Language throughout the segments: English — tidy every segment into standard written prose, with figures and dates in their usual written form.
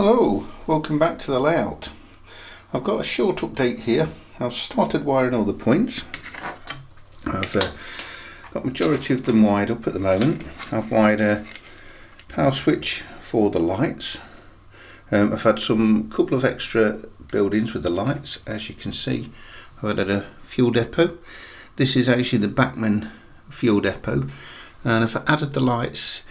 Hello, welcome back to the layout. I've got a short update here. I've started wiring all the points. I've got majority of them wired up at the moment. I've wired a power switch for the lights. I've had some couple of extra buildings with the lights. As you can see, I've added a fuel depot. This is actually the Bachmann fuel depot, and I've added the lights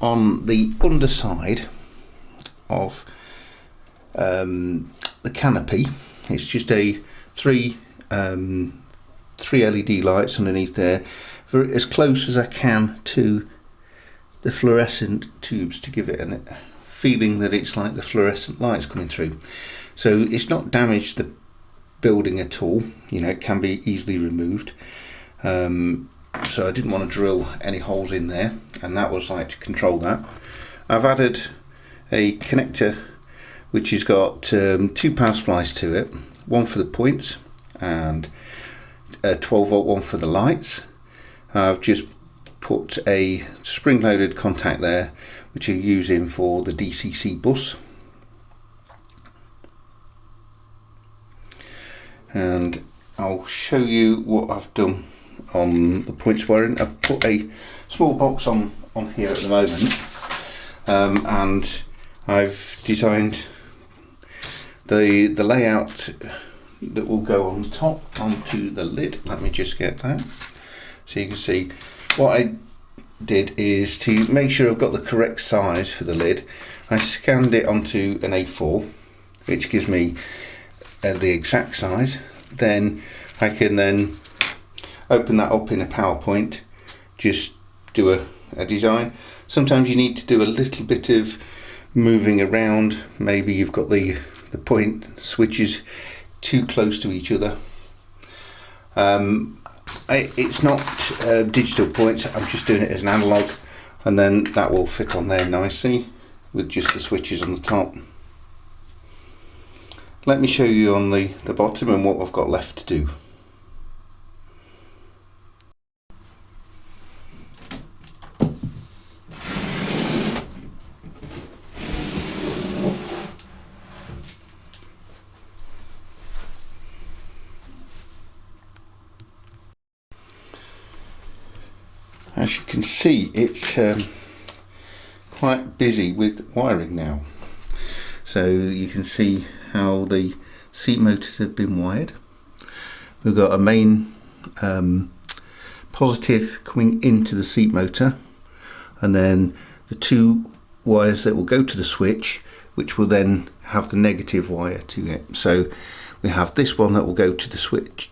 on the underside of the canopy. It's just a three LED lights underneath there, as close as I can to the fluorescent tubes to give it a feeling that it's like the fluorescent lights coming through. So it's not damaged the building at all. You know, it can be easily removed. So I didn't want to drill any holes in there, and that was like to control that. I've added a connector which has got two power supplies to it, one for the points and a 12-volt one for the lights. I've just put a spring-loaded contact there which I'm using for the DCC bus, and I'll show you what I've done on the points wiring. I've put a small box on here at the moment, and I've designed the layout that will go on the top onto the lid. Let me just get that so you can see. What I did is to make sure I've got the correct size for the lid. I scanned it onto an A4, which gives me the exact size. Then I can then open that up in a PowerPoint, just do a design. Sometimes you need to do a little bit of moving around. Maybe you've got the point switches too close to each other. It's not digital points, I'm just doing it as an analog, and then that will fit on there nicely with just the switches on the top. Let me show you on the bottom and what I've got left to do. As you can see, it's quite busy with wiring now. So you can see how the seat motors have been wired. We've got a main positive coming into the seat motor, and then the two wires that will go to the switch, which will then have the negative wire to it. So we have this one that will go to the switch,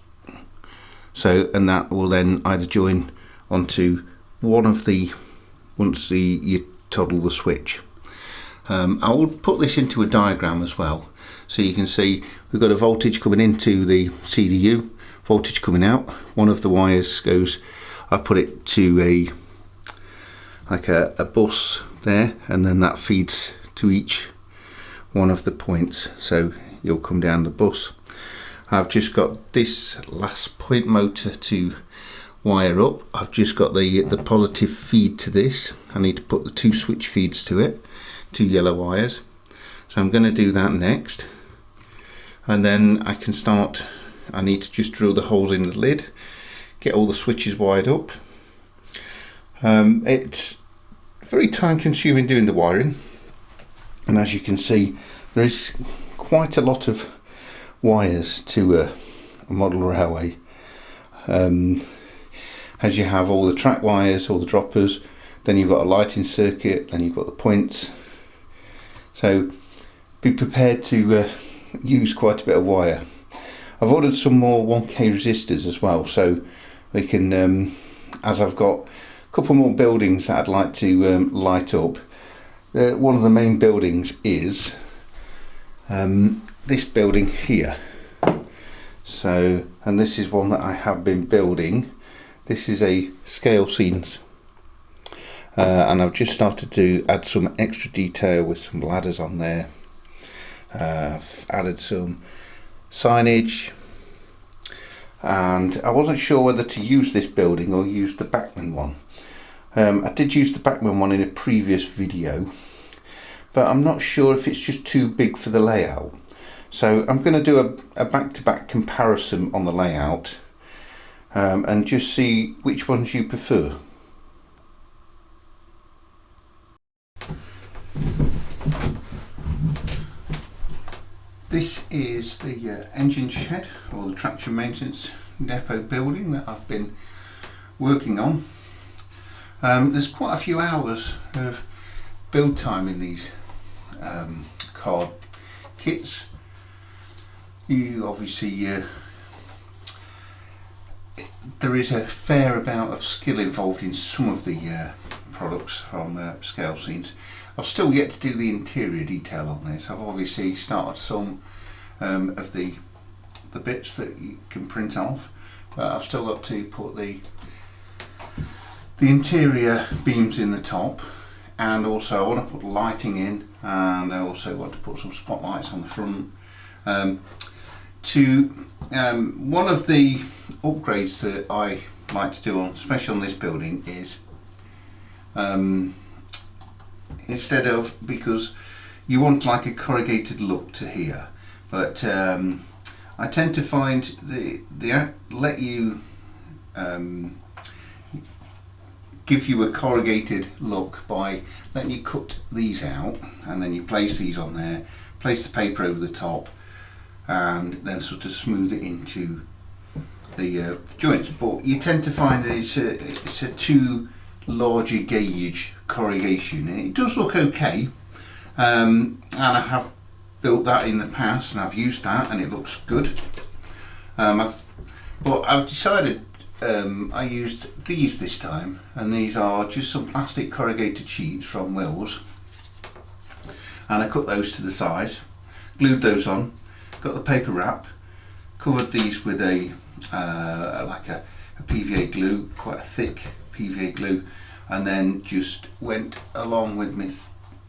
and that will then either join onto one of the, once you toggle the switch. I will put this into a diagram as well, so you can see we've got a voltage coming into the CDU, voltage coming out. One of the wires goes, I put it to a bus there, and then that feeds to each one of the points, so you'll come down the bus. I've just got this last point motor to wire up. I've just got the positive feed to this. I need to put the two switch feeds to it, two yellow wires. So I'm going to do that next, and then I can start. I need to just drill the holes in the lid, get all the switches wired up. It's very time consuming doing the wiring, and as you can see, there is quite a lot of wires to a model railway. As you have all the track wires, all the droppers, then you've got a lighting circuit, then you've got the points. So be prepared to use quite a bit of wire. I've ordered some more 1K resistors as well, so we can, as I've got a couple more buildings that I'd like to light up. One of the main buildings is this building here. So, and this is one that I have been building. This is a Scalescenes, and I've just started to add some extra detail with some ladders on there. I've added some signage, and I wasn't sure whether to use this building or use the Bachmann one. I did use the Bachmann one in a previous video, but I'm not sure if it's just too big for the layout. So I'm going to do a back-to-back comparison on the layout and just see which ones you prefer. This is the engine shed, or the traction maintenance depot building that I've been working on. There's quite a few hours of build time in these card kits. You obviously there is a fair amount of skill involved in some of the products from Scalescenes. I've still yet to do the interior detail on this. I've obviously started some of the bits that you can print off, but I've still got to put the interior beams in the top, and also I want to put lighting in, and I also want to put some spotlights on the front. One of the upgrades that I like to do, especially on this building, is instead of, because you want like a corrugated look to here, but I tend to find they let you give you a corrugated look by letting you cut these out, and then you place these on there, place the paper over the top, and then sort of smooth it into the joints. But you tend to find that it's a too large a gauge corrugation. It does look okay, and I have built that in the past and I've used that and it looks good. But I've decided I used these this time, and these are just some plastic corrugated sheets from Wills, and I cut those to the size, glued those on, got the paper wrap, covered these with a like a PVA glue, quite a thick PVA glue, and then just went along with my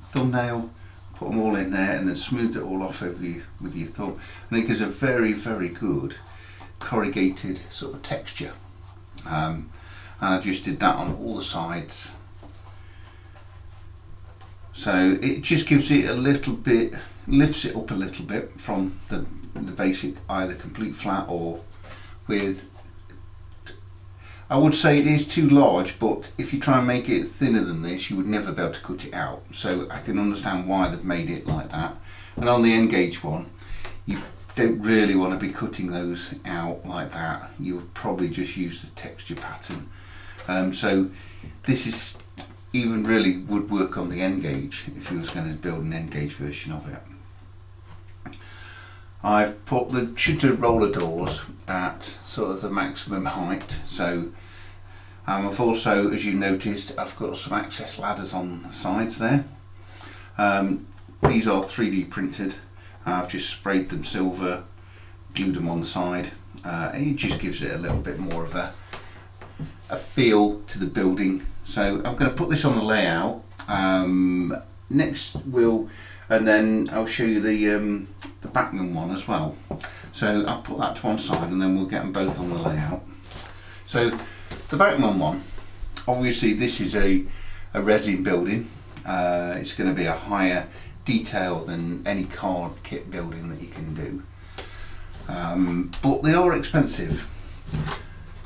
thumbnail, put them all in there, and then smoothed it all off over you with your thumb, and it gives a very, very good corrugated sort of texture. And I just did that on all the sides, so it just gives it a little bit, lifts it up a little bit from the basic either complete flat or with, I would say it is too large, but if you try and make it thinner than this you would never be able to cut it out, so I can understand why they've made it like that. And on the N gauge one, you don't really want to be cutting those out like that. You would probably just use the texture pattern. So this is even really would work on the N gauge if you was going to build an N gauge version of it. I've put the shutter roller doors at sort of the maximum height, so I've also, as you noticed, I've got some access ladders on the sides there. These are 3D printed. I've just sprayed them silver, glued them on the side. It just gives it a little bit more of a feel to the building. So I'm going to put this on the layout. Next and then I'll show you the Bachmann one as well. So I'll put that to one side and then we'll get them both on the layout. So the Bachmann one, obviously this is a resin building. It's going to be a higher detail than any card kit building that you can do, but they are expensive.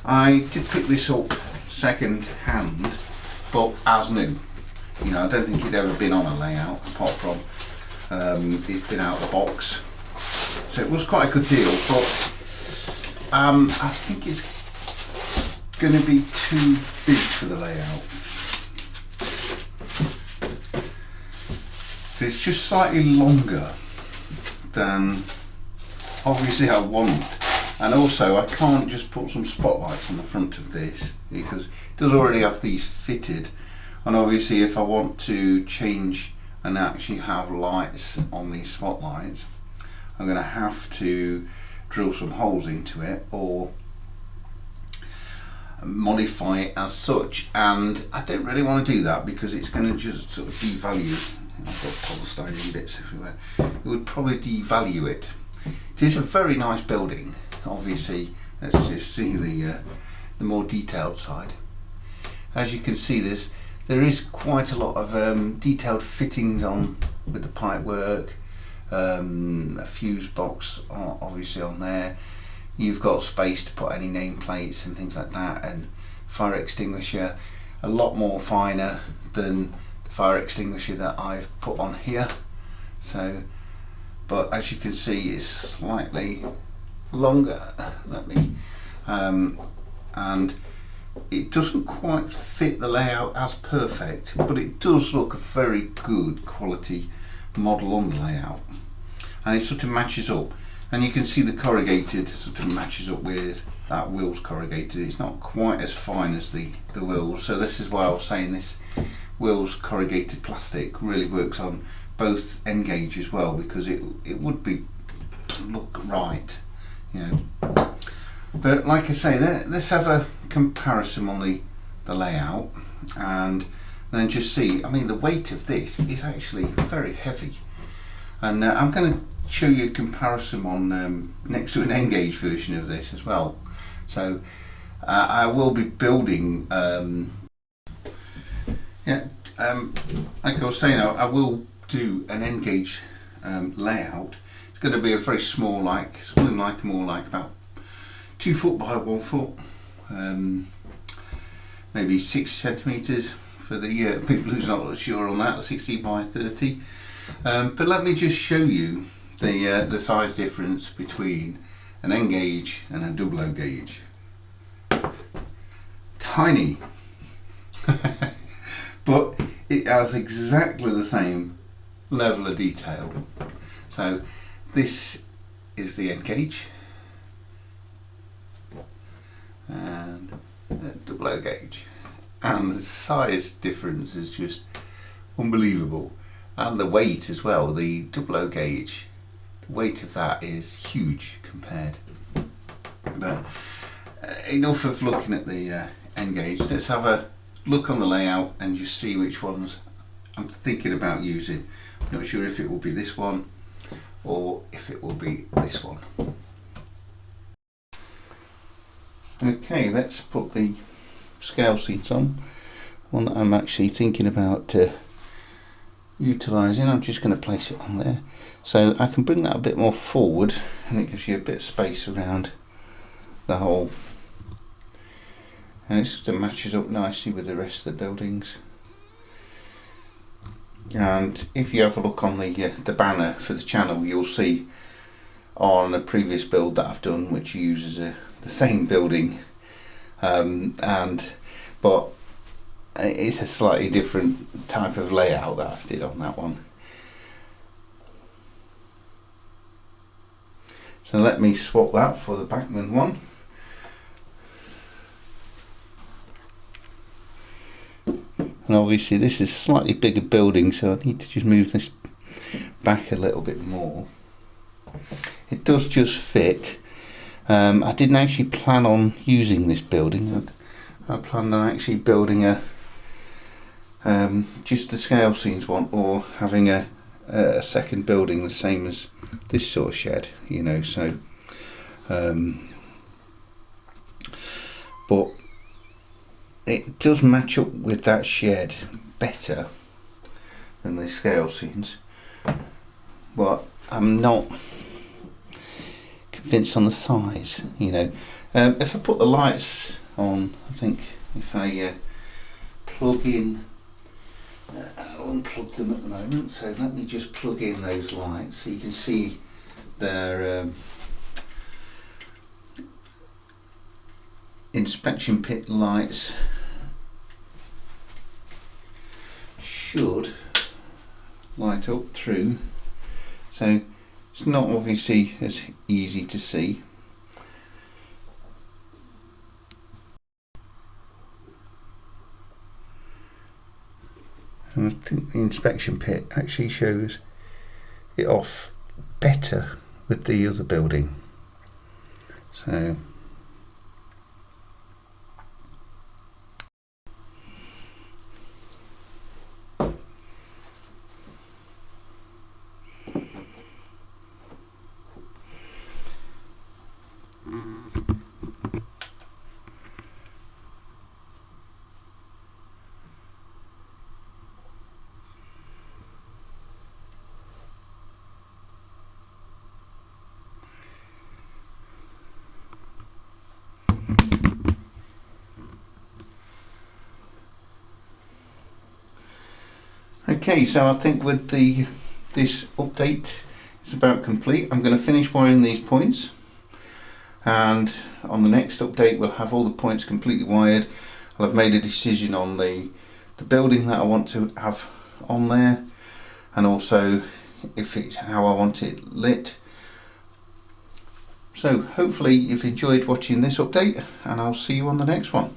I did pick this up second hand, but as new. You know, I don't think it'd ever been on a layout apart from it's been out of the box, so it was quite a good deal, but I think it's going to be too big for the layout. It's just slightly longer than obviously I want, and also I can't just put some spotlights on the front of this because it does already have these fitted, and obviously if I want to change and actually have lights on these spotlights I'm going to have to drill some holes into it or modify it as such, and I don't really want to do that because it's going to just sort of devalue. I've got polystyrene bits everywhere. It would probably devalue it. It is a very nice building. Obviously, let's just see the more detailed side. As you can see, there is quite a lot of detailed fittings on with the pipe work, a fuse box obviously on there. You've got space to put any nameplates and things like that, and fire extinguisher, a lot more finer than the fire extinguisher that I've put on here. So, but as you can see, it's slightly longer. And it doesn't quite fit the layout as perfect, but it does look a very good quality model on the layout, and it sort of matches up. And you can see the corrugated sort of matches up with that wheel's corrugated. It's not quite as fine as the wheels, so this is why I was saying this wheel's corrugated plastic really works on both end gauge as well, because it would be look right, you know. But like I say, let's have a comparison on the layout, and then just see. I mean, the weight of this is actually very heavy, and I'm going to show you a comparison on next to an N-gauge version of this as well. So I will be building like I was saying, I will do an N-gauge layout. It's going to be a very small, something like more like about 2 foot by 1 foot, maybe 6 centimeters for the people who's not sure on that, 60 by 30. But let me just show you the size difference between an N gauge and a double O gauge. Tiny, but it has exactly the same level of detail. So this is the N gauge and double O gauge, and the size difference is just unbelievable, and the weight as well. The double O gauge, the weight of that is huge compared. But enough of looking at the N gauge. Let's have a look on the layout and just see which ones I'm thinking about using. I'm not sure if it will be this one or if it will be this one. Okay, let's put the Scalescenes on, one that I'm actually thinking about utilising. I'm just going to place it on there, so I can bring that a bit more forward, and it gives you a bit of space around the hole, and it sort of matches up nicely with the rest of the buildings. And if you have a look on the banner for the channel, you'll see on a previous build that I've done, which uses the same building, but it's a slightly different type of layout that I did on that one. So let me swap that for the Bachmann one. And obviously this is a slightly bigger building, so I need to just move this back a little bit more. It does just fit. I didn't actually plan on using this building. I planned on actually building just the Scalescenes one, or having a second building the same as this sort of shed, you know. So but it does match up with that shed better than the Scalescenes, but I'm not convinced on the size, you know. If I put the lights on, I think if I plug in, I'll unplug them at the moment, so let me just plug in those lights so you can see their inspection pit lights. Should light up through, so it's not obviously as easy to see. And I think the inspection pit actually shows it off better with the other building. So Okay, so I think with this update is about complete. I'm going to finish wiring these points, and on the next update we'll have all the points completely wired. I'll have made a decision on the building that I want to have on there, and also if it's how I want it lit. So hopefully you've enjoyed watching this update, and I'll see you on the next one.